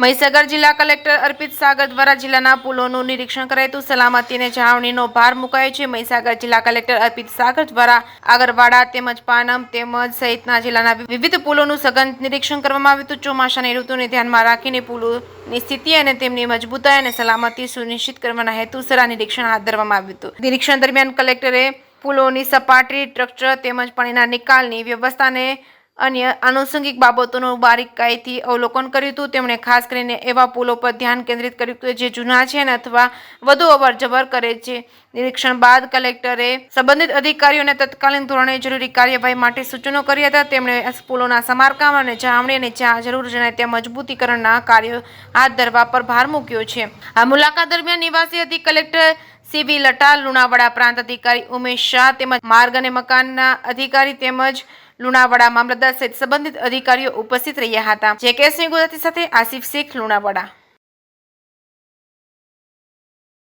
મહીસાગર જિલ્લા કલેક્ટર અર્પિત સાગર દ્વારા જિલ્લાના પુલોનું નિરીક્ષણ કરાયું. સલામતી અને જાળવણીનો ભાર મુકાયો છે. મહીસાગર જિલ્લા કલેક્ટર અર્પિત સાગર દ્વારા આગરવાડા તેમજ પાનમ તેમજ સહિતના જિલ્લાના વિવિધ પુલોનું સઘન નિરીક્ષણ કરવામાં આવ્યું હતું. ચોમાસાની ઋતુને ધ્યાનમાં રાખીને પુલોની સ્થિતિ અને તેમની મજબૂતાઈ અને સલામતી સુનિશ્ચિત કરવાના હેતુસર આ નિરીક્ષણ હાથ ધરવામાં આવ્યું હતું. નિરીક્ષણ દરમિયાન કલેક્ટરે પુલોની સપાટી, સ્ટ્રક્ચર તેમજ પાણીના નિકાલની વ્યવસ્થાને અન્ય આનુષંગિક બાબતોનું બારીકાઈથી અવલોકન કર્યું હતું. તેમણે ખાસ કરીને એવા પુલો પર ધ્યાન કેન્દ્રિત કર્યું હતું જે જૂના છે અને અથવા વધુ અવરજવર કરે છે. નિરીક્ષણ બાદ કલેક્ટરે સંબંધિત અધિકારીઓને તત્કાલીન ધોરણે જરૂરી કાર્યવાહી માટે સૂચનો કર્યા હતા. તેમણે પુલોના સમારકામ અને જાળવણી અને જ્યાં જરૂર જણાય ત્યાં મજબૂતીકરણના કાર્યો હાથ ધરવા પર ભાર મૂક્યો છે. આ મુલાકાત દરમિયાન નિવાસી અધિક કલેક્ટર સીવી લટા, લુણાવાડા પ્રાંત અધિકારી ઉમેશ શાહ તેમજ માર્ગ અને મકાનના અધિકારી તેમજ લુણાવાડા મામલતદાર સહિત સંબંધિત અધિકારીઓ ઉપસ્થિત રહ્યા હતા. જે કે સિંહ ગુજરાતી સાથે આસિફ શેખ, લુણાવાડા.